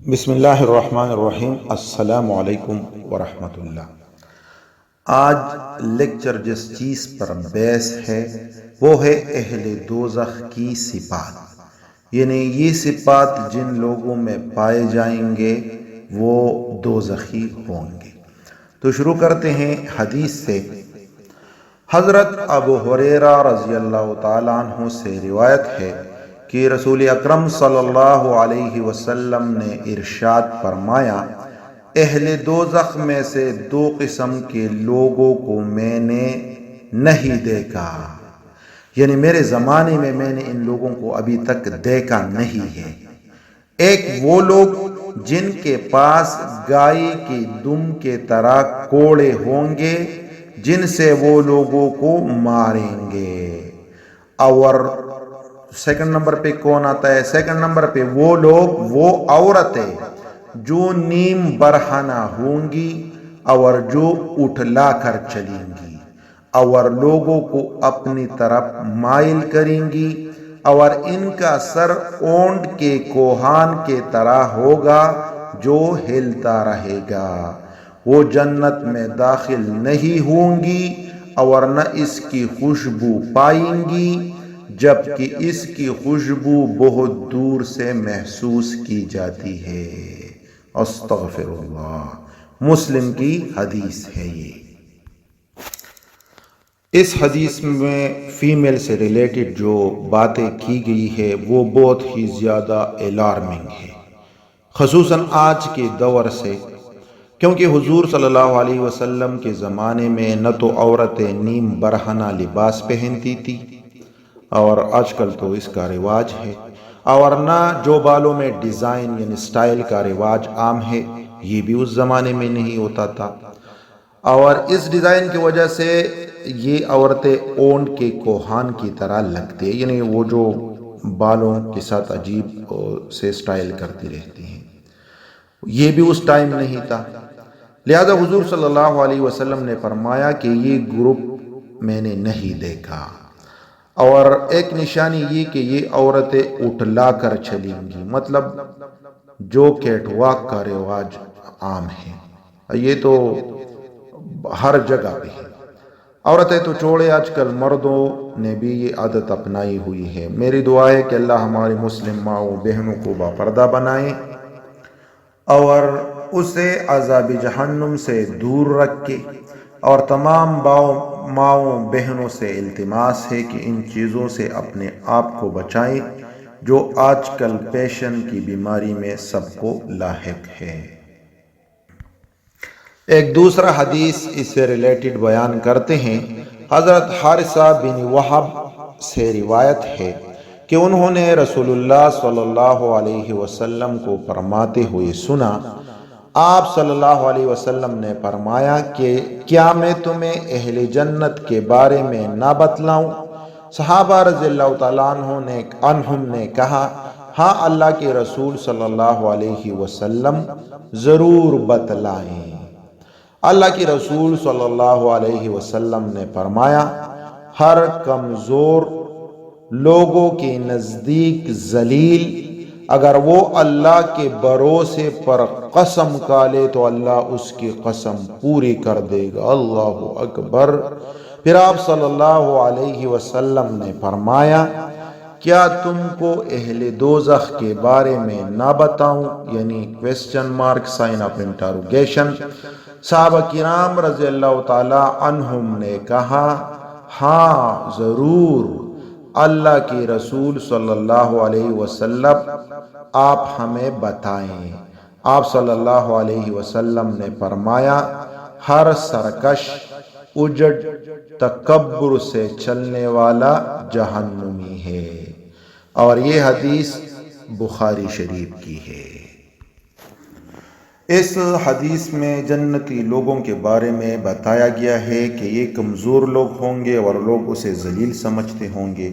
بسم اللہ الرحمن الرحیم۔ السلام علیکم ورحمۃ اللہ۔ آج لیکچر جس چیز پر بحث ہے وہ ہے اہل دوزخ کی صفات، یعنی یہ صفات جن لوگوں میں پائے جائیں گے وہ دوزخی ہوں گے۔ تو شروع کرتے ہیں حدیث سے۔ حضرت ابو ہریرہ رضی اللہ تعالیٰ عنہ سے روایت ہے کہ رسول اکرم صلی اللہ علیہ وسلم نے ارشاد فرمایا، اہل دوزخ میں سے دو قسم کے لوگوں کو میں نے نہیں دیکھا، یعنی میرے زمانے میں نے ان لوگوں کو ابھی تک دیکھا نہیں ہے۔ ایک وہ لوگ جن کے پاس گائے کی دم کے طرح کوڑے ہوں گے جن سے وہ لوگوں کو ماریں گے، اور سیکنڈ نمبر پہ کون آتا ہے؟ سیکنڈ نمبر پہ وہ لوگ، وہ عورتیں جو نیم برہنہ ہوں گی اور جو اٹھلا کر چلیں گی اور لوگوں کو اپنی طرف مائل کریں گی، اور ان کا سر اونٹ کے کوہان کے طرح ہوگا جو ہلتا رہے گا۔ وہ جنت میں داخل نہیں ہوں گی اور نہ اس کی خوشبو پائیں گی، جبکہ اس کی خوشبو بہت دور سے محسوس کی جاتی ہے۔ استغفر اللہ۔ مسلم کی حدیث ہے یہ۔ اس حدیث میں فیمیل سے ریلیٹڈ جو باتیں کی گئی ہے وہ بہت ہی زیادہ الارمنگ ہے، خصوصاً آج کے دور سے، کیونکہ حضور صلی اللہ علیہ وسلم کے زمانے میں نہ تو عورتیں نیم برہنہ لباس پہنتی تھی، اور آج کل تو اس کا رواج ہے، اور نہ جو بالوں میں ڈیزائن یعنی سٹائل کا رواج عام ہے، یہ بھی اس زمانے میں نہیں ہوتا تھا۔ اور اس ڈیزائن کی وجہ سے یہ عورتیں اونٹ کے کوہان کی طرح لگتی ہیں، یعنی وہ جو بالوں کے ساتھ عجیب سے سٹائل کرتی رہتی ہیں، یہ بھی اس ٹائم نہیں تھا۔ لہذا حضور صلی اللہ علیہ وسلم نے فرمایا کہ یہ گروپ میں نے نہیں دیکھا، اور ایک نشانی یہ کہ یہ عورتیں اٹھلا کر چلیں گی، مطلب جو کیٹ واک کا رواج عام ہے، یہ تو ہر جگہ پہ ہے۔ عورتیں تو چھوڑے، آج کل مردوں نے بھی یہ عادت اپنائی ہوئی ہے۔ میری دعا ہے کہ اللہ ہمارے مسلم ماؤں بہنوں کو باپردہ بنائے اور اسے عذاب جہنم سے دور رکھے، اور تمام ماؤں بہنوں سے التماس ہے کہ ان چیزوں سے اپنے آپ کو بچائیں جو آج کل پیشن کی بیماری میں سب کو لاحق ہے۔ ایک دوسرا حدیث اس سے ریلیٹڈ بیان کرتے ہیں۔ حضرت حارثہ بن وہب سے روایت ہے کہ انہوں نے رسول اللہ صلی اللہ علیہ وسلم کو فرماتے ہوئے سنا۔ آپ صلی اللہ علیہ وسلم نے فرمایا کہ کیا میں تمہیں اہل جنت کے بارے میں نہ بتلاؤں؟ صحابہ رضی اللہ تعالیٰ عنہم نے کہا، ہاں اللہ کے رسول صلی اللہ علیہ وسلم، ضرور بتلائیں۔ اللہ کے رسول صلی اللہ علیہ وسلم نے فرمایا، ہر کمزور لوگوں کے نزدیک ذلیل اگر وہ اللہ کے بھروسے پر قسم کھا لے تو اللہ اس کی قسم پوری کر دے گا۔ اللہ اکبر۔ پھر آپ صلی اللہ علیہ وسلم نے فرمایا، کیا تم کو اہل دوزخ کے بارے میں نہ بتاؤں؟ یعنی question mark, sign of interrogation. صحابہ کرام رضی اللہ تعالی عنہم نے کہا، ہاں ضرور اللہ کے رسول صلی اللہ علیہ وسلم، آپ ہمیں بتائیں۔ آپ صلی اللہ علیہ وسلم نے فرمایا، ہر سرکش، اجڑ، تکبر سے چلنے والا جہنمی ہے، اور یہ حدیث بخاری شریف کی ہے۔ اس حدیث میں جنتی لوگوں کے بارے میں بتایا گیا ہے کہ یہ کمزور لوگ ہوں گے اور لوگ اسے ذلیل سمجھتے ہوں گے،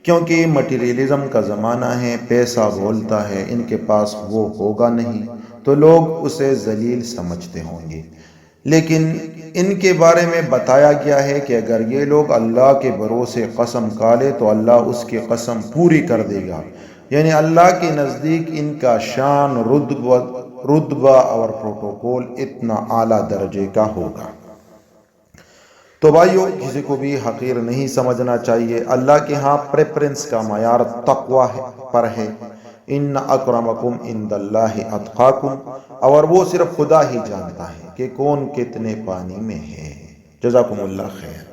کیونکہ مٹیریلزم کا زمانہ ہے، پیسہ بولتا ہے، ان کے پاس وہ ہوگا نہیں تو لوگ اسے ذلیل سمجھتے ہوں گے۔ لیکن ان کے بارے میں بتایا گیا ہے کہ اگر یہ لوگ اللہ کے بھروسے قسم کھا لے تو اللہ اس کی قسم پوری کر دے گا، یعنی اللہ کے نزدیک ان کا شان، رتبہ اور پروٹوکول اتنا اعلیٰ درجے کا ہوگا۔ تو بھائیو، کسی کو بھی حقیر نہیں سمجھنا چاہیے۔ اللہ کے ہاں پریفرنس کا معیار تقوی پر ہے۔ ان اکرمکم عند اللہ اتقاکم، اور وہ صرف خدا ہی جانتا ہے کہ کون کتنے پانی میں ہے۔ جزاکم اللہ خیر۔